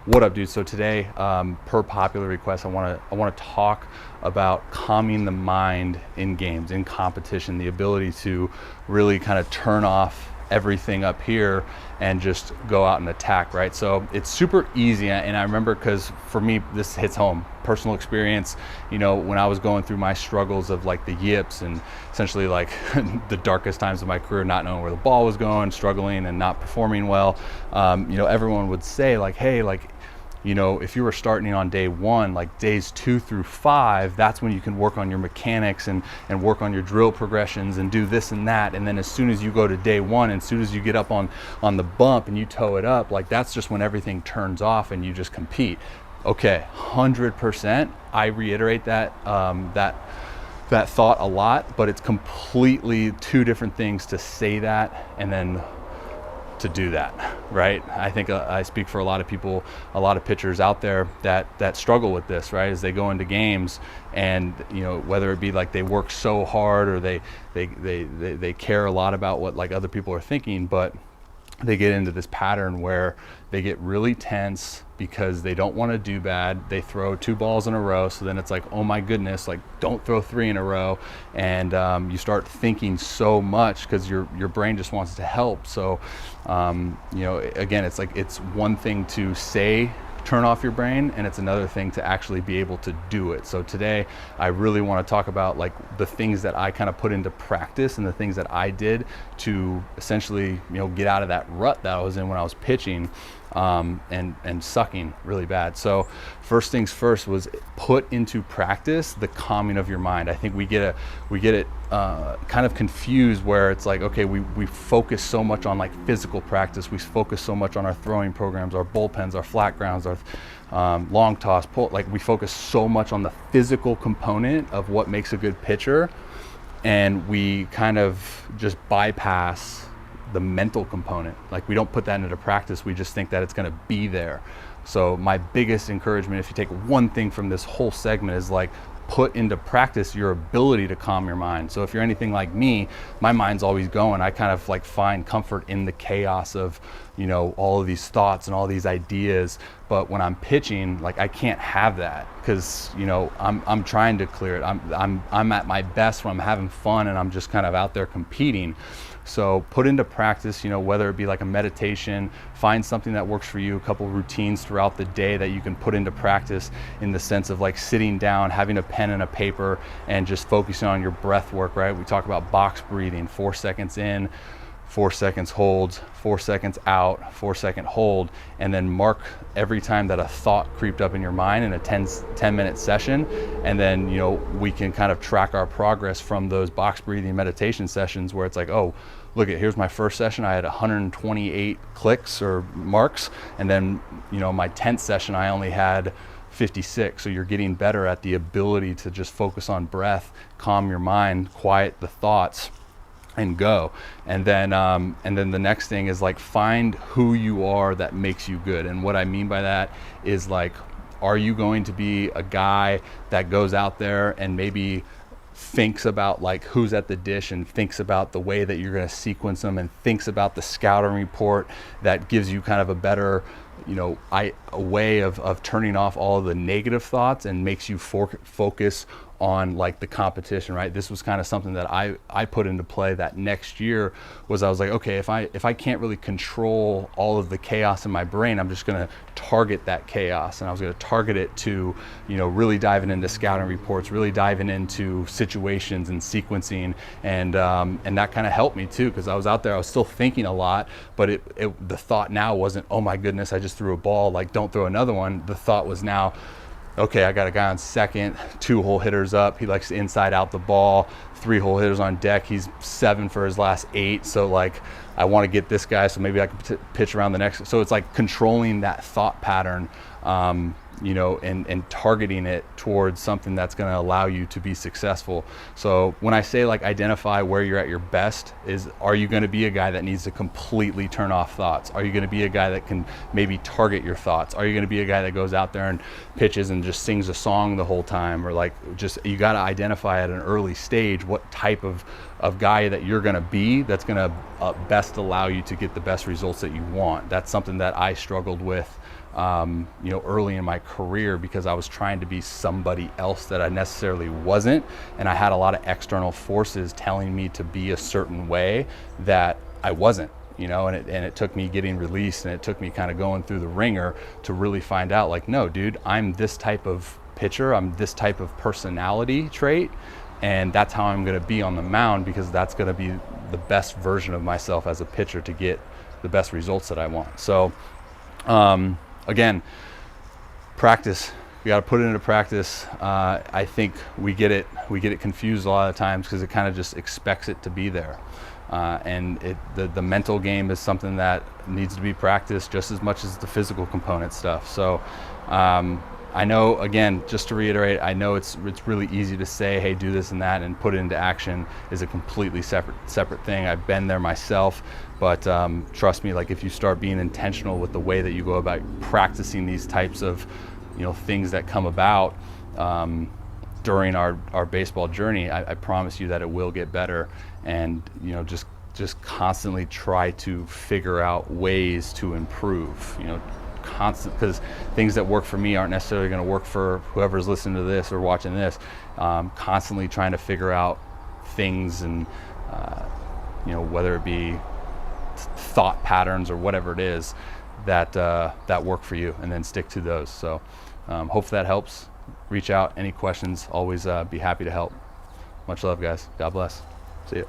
What up, dude? So today, per popular request, I want to talk about calming the mind in games, in competition, the ability to really kind of turn off everything up here and just go out and attack, right? So it's super easy, and I remember, because for me this hits home, personal experience. When I was going through my struggles of like the yips and essentially like the darkest times of my career, not knowing where the ball was going, struggling and not performing well, everyone would say like, hey, like, if you were starting on day one, like days 2 through 5, that's when you can work on your mechanics and work on your drill progressions and do this and that. And then as soon as you go to day 1, and as soon as you get up on the bump and you toe it up, like that's just when everything turns off and you just compete. Okay, 100%. I reiterate that thought a lot, but it's completely two different things to say that and then to do that, right? I think I speak for a lot of people, a lot of pitchers out there that struggle with this, right? As they go into games, and whether it be like they work so hard or they care a lot about what like other people are thinking, but they get into this pattern where they get really tense because they don't want to do bad. They throw 2 balls in a row, so then it's like, oh my goodness, like don't throw 3 in a row. And you start thinking so much because your brain just wants to help. So again, it's like, it's one thing to say turn off your brain, and it's another thing to actually be able to do it. So today I really want to talk about like the things that I kind of put into practice and the things that I did to essentially get out of that rut that I was in when I was pitching and sucking really bad. So first things first was put into practice the calming of your mind. I think we get it kind of confused, where it's like, okay, we focus so much on like physical practice, we focus so much on our throwing programs, our bullpens, our flat grounds, our long toss, pull, like we focus so much on the physical component of what makes a good pitcher, and we kind of just bypass the mental component. Like we don't put that into practice, we just think that it's going to be there. So my biggest encouragement, if you take one thing from this whole segment, is like, put into practice your ability to calm your mind. So if you're anything like me, my mind's always going. I kind of like find comfort in the chaos of all of these thoughts and all these ideas. But when I'm pitching, like I can't have that, because I'm trying to clear it. I'm at my best when I'm having fun and I'm just kind of out there competing. So put into practice, whether it be like a meditation, find something that works for you, a couple routines throughout the day that you can put into practice, in the sense of like sitting down, having a pen and a paper, and just focusing on your breath work, right? We talk about box breathing, 4 seconds in, 4 seconds hold, 4 seconds out, 4-second hold, and then mark every time that a thought creeped up in your mind in a 10-minute session. And then, we can kind of track our progress from those box breathing meditation sessions, where it's like, oh, look, here's my first session, I had 128 clicks or marks. And then, my 10th session, I only had 56. So you're getting better at the ability to just focus on breath, calm your mind, quiet the thoughts, and go. And then the next thing is like, find who you are that makes you good. And what I mean by that is like, are you going to be a guy that goes out there and maybe thinks about like who's at the dish, and thinks about the way that you're going to sequence them, and thinks about the scouting report that gives you kind of a better a way of turning off all of the negative thoughts, and makes you focus on like the competition, right? This was kind of something that I put into play that next year. Was I was like, okay, if I can't really control all of the chaos in my brain, I'm just going to target that chaos, and I was going to target it to really diving into scouting reports, really diving into situations and sequencing, and that kind of helped me too, because I was out there, I was still thinking a lot, but the thought now wasn't, oh my goodness, I just threw a ball, like don't throw another one. The thought was now, okay, I got a guy on second, 2 hole hitters up, he likes to inside out the ball, 3 hole hitters on deck, he's 7 for his last 8, so like I want to get this guy, so maybe I can pitch around the next. So it's like controlling that thought pattern, and targeting it towards something that's going to allow you to be successful. So when I say like identify where you're at your best, is, are you going to be a guy that needs to completely turn off thoughts? Are you going to be a guy that can maybe target your thoughts? Are you going to be a guy that goes out there and pitches and just sings a song the whole time? Or like, just, you got to identify at an early stage what type of guy that you're going to be, that's going to best allow you to get the best results that you want. That's something that I struggled with you know, early in my career, because I was trying to be somebody else that I necessarily wasn't, and I had a lot of external forces telling me to be a certain way that I wasn't. You know, and it took me getting released, and it took me kind of going through the ringer to really find out, like, no, dude, I'm this type of pitcher, I'm this type of personality trait, and that's how I'm going to be on the mound, because that's going to be the best version of myself as a pitcher to get the best results that I want. So again, practice. You got to put it into practice. I think we get it confused a lot of times, because it kind of just expects it to be there. And the mental game is something that needs to be practiced just as much as the physical component stuff. So I know, again, just to reiterate, I know it's really easy to say, hey, do this and that, and put it into action is a completely separate thing. I've been there myself, but trust me, like, if you start being intentional with the way that you go about practicing these types of, you know, things that come about during our baseball journey, I promise you that it will get better. And, you know, just constantly try to figure out ways to improve, you know, because things that work for me aren't necessarily going to work for whoever's listening to this or watching this. Constantly trying to figure out things, and you know, whether it be thought patterns or whatever it is that work for you, and then stick to those. So hopefully that helps. Reach out, any questions, always be happy to help. Much love, guys. God bless. See ya.